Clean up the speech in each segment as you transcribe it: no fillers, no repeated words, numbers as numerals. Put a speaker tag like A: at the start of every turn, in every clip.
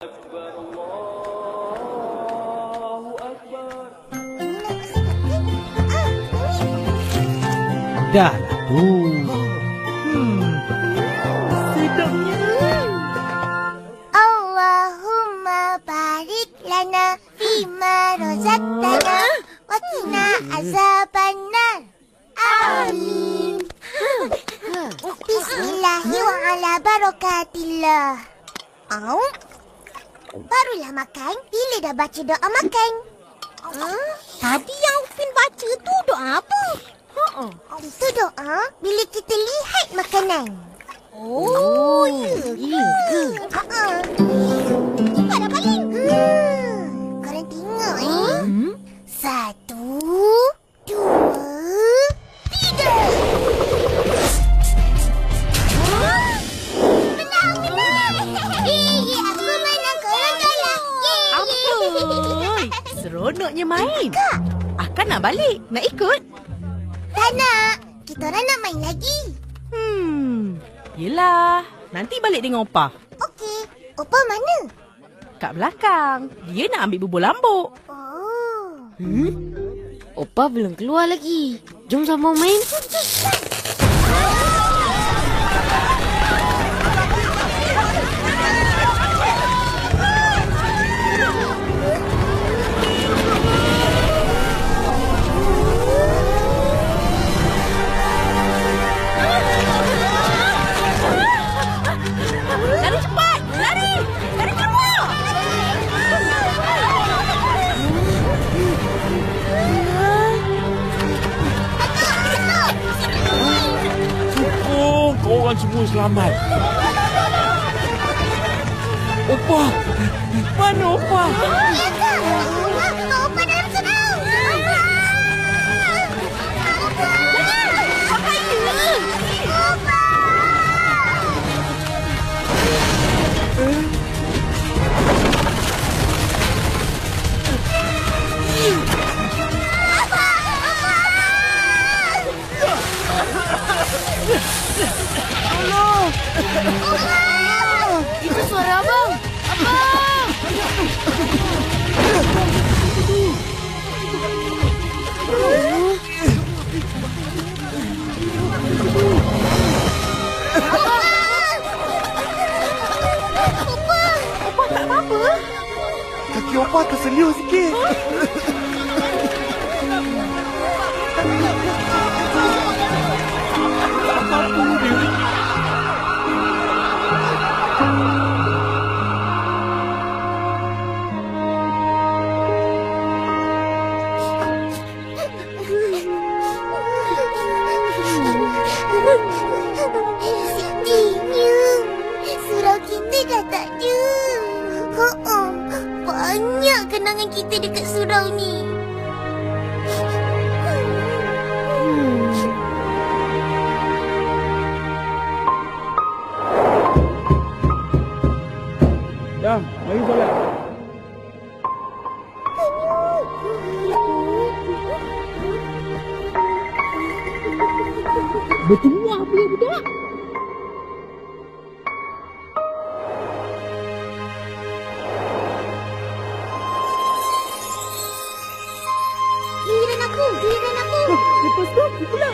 A: Dah lah tu.
B: Sedapnya.
C: Allahumma barik lana fima razaqtana wa qina azabannar. Amin. Bismillahi wa ala barakatillah. Barulah makan bila dah baca doa makan.
B: Tadi yang Upin baca tu doa apa?
C: Itu doa bila kita lihat makanan.
B: Oh, ya ke?
C: Cepat dah paling. Korang tengok Satu, dua, tiga. Menang. Aku menang, korang kalah.
B: Amboi, seronoknya main. Akan nak balik, nak ikut?
C: Tak nak. Kita orang nak main lagi.
B: Yelah, nanti balik dengan Opah.
C: Okey. Opa mana?
B: Kat belakang. Dia nak ambil bubur lambuk.
C: Oh.
D: Opah belum keluar lagi. Jom sama main.
B: Lari cepat! Lari! Lari keluar!
A: Syukur kau orang semua selamat. Opah! Mana Opah?
C: Opa dalam serang.
D: Itu suara abang. Abang!
B: Opah tak apa-apa.
A: Kaki Opah terseliu sikit. Apa dia?
C: Sedihnya. Surau kita dah tak ada. Banyak kenangan kita dekat surau ni.
A: Dah, mari solat.
B: Bertengah pula budak.
C: Giliran aku.
B: Lepas tu aku pula.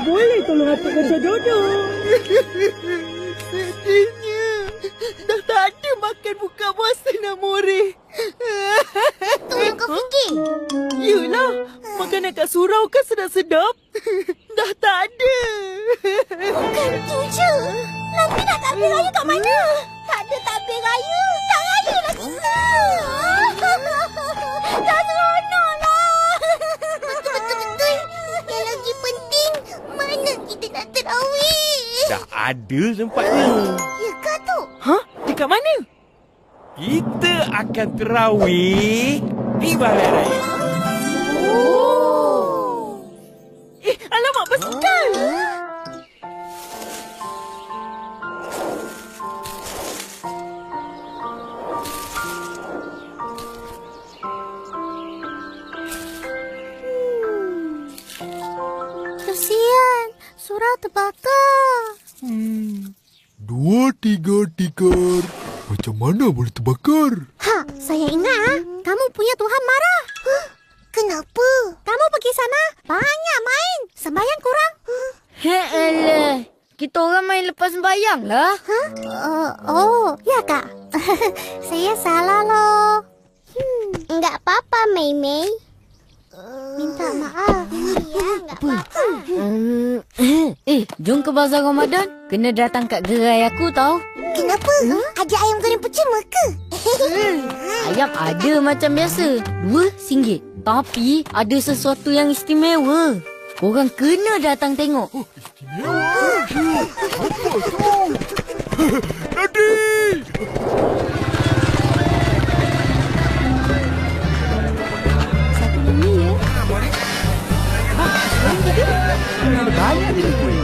B: Boleh tolong atuk baca jodoh. Sedihnya. Dah tak ada makan buka puasa Namore.
C: Tu yang kau fikir.
B: Yelah, makanan kat surau kan sedap-sedap. Dah tak ada.
C: Bukan tu je. Nanti nak takbir raya kat mana? Tak ada takbir raya. Tak raya lah kita. Tak seronok lah. Betul-betul. Yang lagi penting, mana kita nak terawih?
A: Dah ada tempatnya.
C: Ya ke tu?
B: Hah? Dekat mana?
A: Kita akan terawih di balai raya.
B: Alamak, basikal.
C: terbakar.
E: 2, 3 tikar. Macam mana boleh terbakar?
C: Saya ingat kamu punya Tuhan marah. Kenapa? Kamu pergi sana, banyak main. Sembahyang kurang.
D: Alah, kita orang main lepas sembahyang lah.
C: Ya kak. Saya salah loh. Enggak apa-apa, Mei Mei. Minta maaf. Ya, enggak apa-apa.
D: Jom ke bazar Ramadan. Kena datang kat gerai aku tau.
C: Kenapa? Ada ayam goreng percuma ke?
D: Ayam ada macam biasa. RM2. Tapi ada sesuatu yang istimewa. Korang kena datang tengok.
E: Nadi!
C: Satu ini ya.
A: Banyak jadi kuih.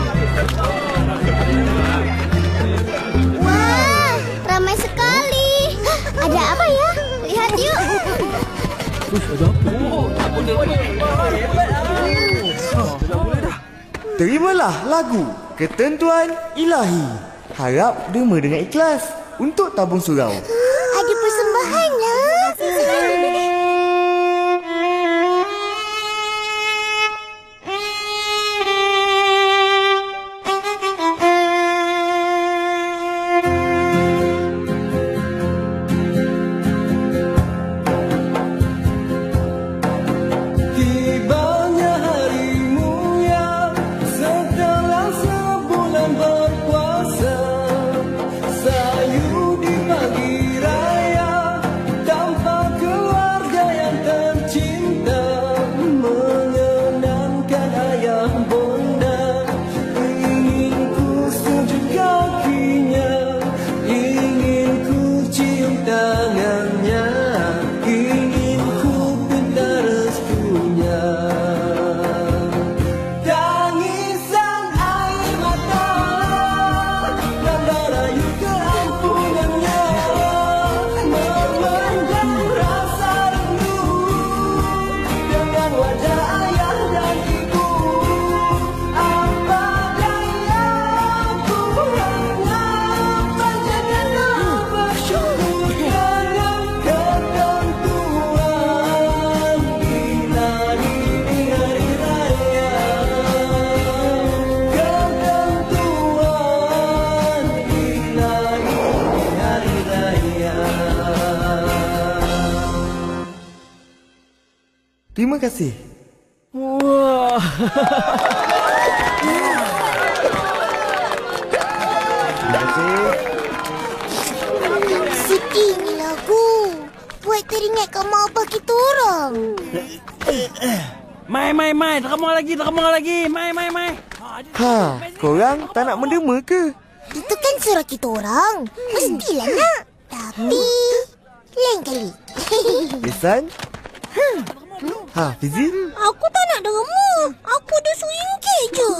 C: Wah, ramai sekali. Ada apa ya? Lihat yuk.
F: Terimalah lagu Ketentuan Ilahi. Harap derma dengan ikhlas untuk tabung surau.
C: Ada persembahan lah.
G: Tibanya hari mulia setelah sebulan berpuasa, sayu di pagi raya tanpa keluarga yang tercinta, menyenangkan ayah bunda. Ingin ku sujud kakinya, ingin ku cium tangannya, ingin ku minta restunya. Tangisan air mata dan rayu keampunannya, memendam rasa rindu dengan wajah ayah dan ibu. Apa daya ku hanya panjatkan bersyukur dengan ketentuan ilahi di hari raya. Ketentuan ilahi di hari raya.
F: Terima kasih.
B: Wah.
F: Terima kasih.
C: Sedih ni lagu. Buat teringat kat mak abah kita orang.
A: Mai. Drama lagi. Mai.
F: Korang tak nak menderma ke?
C: Itu kan surat kita orang. Mestilah nak. Tapi lain kali.
F: Ihsan? Fizi?
C: Aku tak nak derma. Aku ada RM1 je.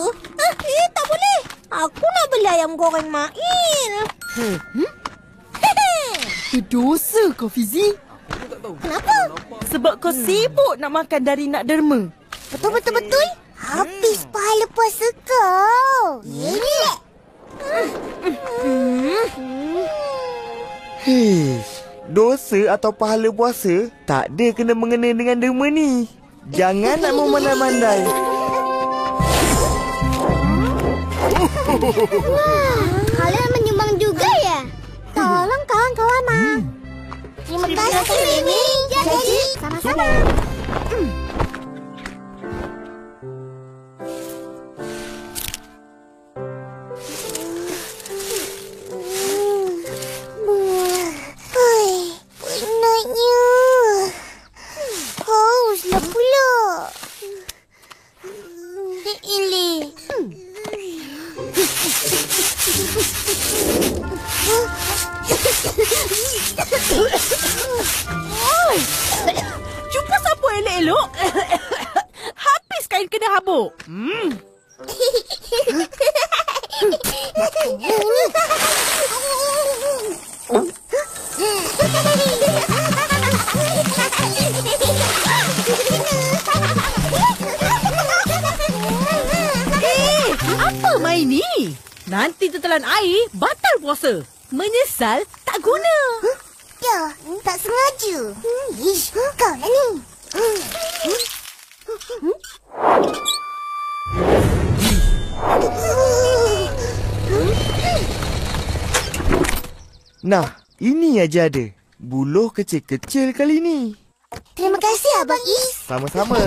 C: Tak boleh. Aku nak beli ayam goreng Mail.
B: Dosa kau, Fizi.
C: Kenapa?
B: Sebab kau sibuk nak makan dari nak derma.
C: Betul. Habis pahala puasa kau. Ini.
F: Dosa atau pahala puasa tak ada kena mengena dengan derma ni. Jangan nak memandai-mandai.
C: Wah, kalian menyumbang juga ya? Tolong kawan-kawan, Ma. Terima kasih, Mimi. Jadi, sama-sama. Penatnya. Hauslah pula. Ini.
B: Jumpa siapa elok-elok? Habis kain kena habuk. Apa Mai Nanti tertelan air, batal puasa. Menyesal tak guna.
C: Ya, tak sengaja. Ish, kau lah ni.
F: Nah, ini aja ada. Buluh kecil-kecil kali ni.
C: Terima kasih Abang Is.
F: Sama-sama.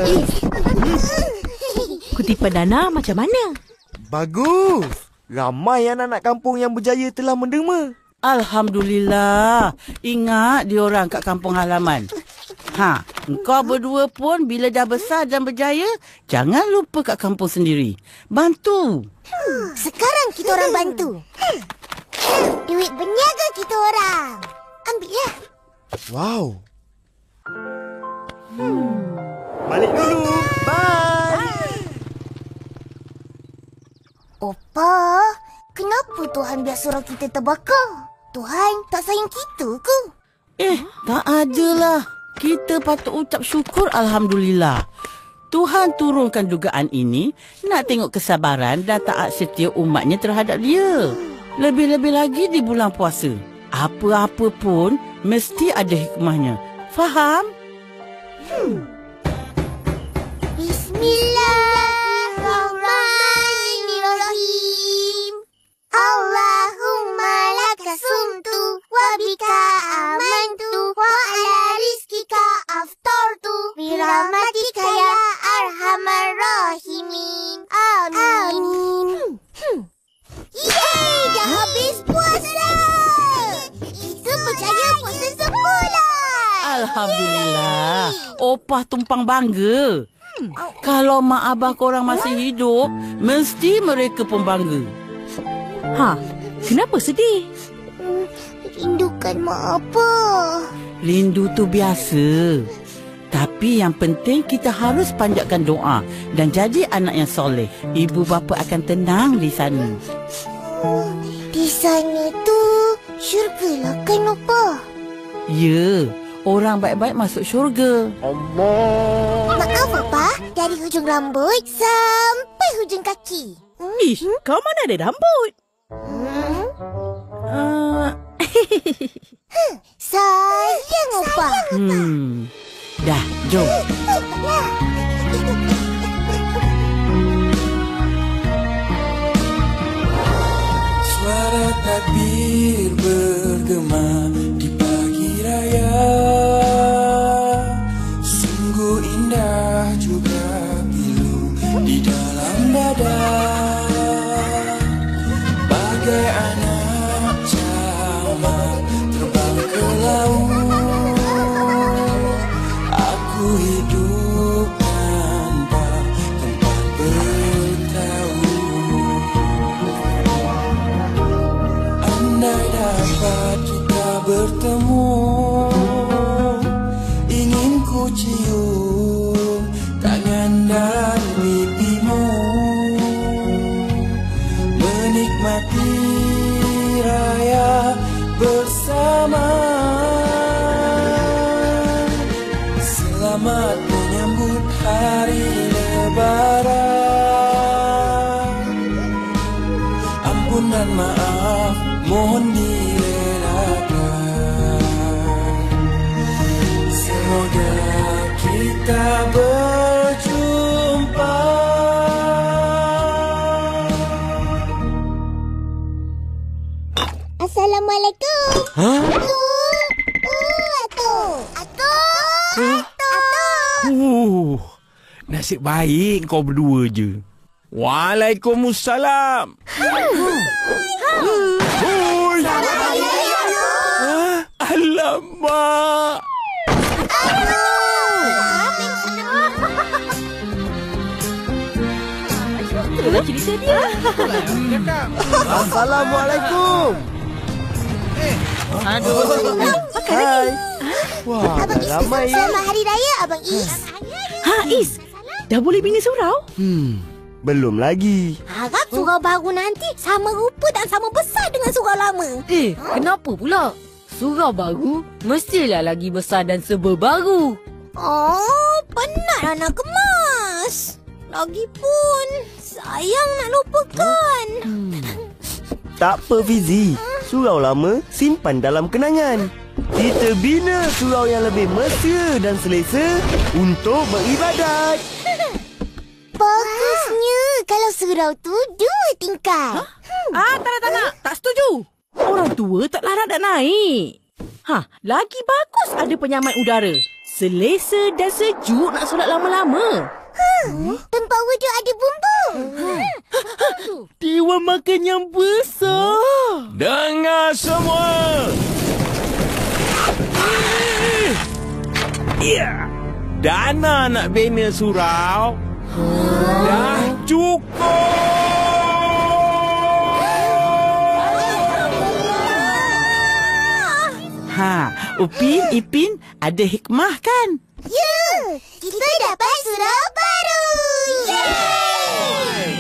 B: Kutipan Nana macam mana?
F: Bagus. Ramai anak-anak kampung yang berjaya telah menderma.
A: Alhamdulillah. Ingat diorang kat kampung halaman. Engkau berdua pun bila dah besar dan berjaya, jangan lupa kat kampung sendiri. Bantu.
C: Sekarang kita orang bantu. Duit berniaga kita orang. Ambil ya.
F: Wow. Balik dulu. Bye.
C: Opa, kenapa Tuhan biar surau kita terbakar? Tuhan tak sayang kita ke?
A: Tak adalah. Kita patut ucap syukur Alhamdulillah. Tuhan turunkan dugaan ini nak tengok kesabaran dan taat setia umatnya terhadap dia. Lebih-lebih lagi di bulan puasa. Apa-apa pun mesti ada hikmahnya. Faham?
C: Bismillahirrahmanirrahim. Allahumma laka sumtu wa bika amantu wa ala rizkika aftartu birahmatika ya arhamar rahimin. Amin. Yeay, dah habis puasa. Kita percaya puasa sebulan.
A: Alhamdulillah. Opah tumpang bangga. Kalau mak abah korang masih hidup, mesti mereka pun bangga.
B: Kenapa sedih?
C: Rindukan mak apa?
A: Rindu tu biasa. Tapi yang penting kita harus panjatkan doa dan jadi anak yang soleh. Ibu bapa akan tenang di sana.
C: Di sana tu syurga lah kan apa?
A: Ya, orang baik-baik masuk syurga.
C: Maaf apa? Dari hujung rambut sampai hujung kaki.
B: Ish, kau mana ada rambut?
C: Sayang apa?
A: Dah, jom.
G: Suara takbir bergema di pagi raya. Sungguh indah juga pilu di dalam dada. Bagai anak camat terbang ke laut. Aku hidup tanpa tempat bertaut. Andai dapat kita bertemu, ingin ku cium tangan dan pipimu, menikmati raya bersama. Selamat menyambut hari lebaran. Ampun dan maaf mohon direlakan. Semoga kita berjumpa.
C: Assalamualaikum. Atuk.
A: Nasib baik kau berdua je. Waalaikumsalam. Alamak.
B: Itulah cerita dia.
F: Assalamualaikum. Hai. Wah,
C: Abang Is
F: ramai ya.
C: selamat hari raya Abang Is.
B: Is, dah boleh bina surau?
F: Belum lagi.
C: Harap surau baru nanti sama rupa dan sama besar dengan surau lama.
D: Kenapa pula? Surau baru mestilah lagi besar dan serba baru.
C: Oh, penat nak kemas. Lagipun, sayang nak lupakan.
F: Tak apa Fizi, surau lama simpan dalam kenangan. Kita bina surau yang lebih mesra dan selesa untuk beribadat.
C: Bagusnya kalau surau tu 2 tingkat.
B: Tak nak. Tak setuju. Orang tua tak larat nak naik. Lagi bagus ada penyaman udara. Selesa dan sejuk nak solat lama-lama.
C: Tempat wuduk ada bumbung.
B: Dewan makan yang besar.
G: Dengar semua. Dana nak bina surau dah cukup.
A: Upin, Ipin, ada hikmah kan?
C: Ya, kita dapat surau baru. Yeay!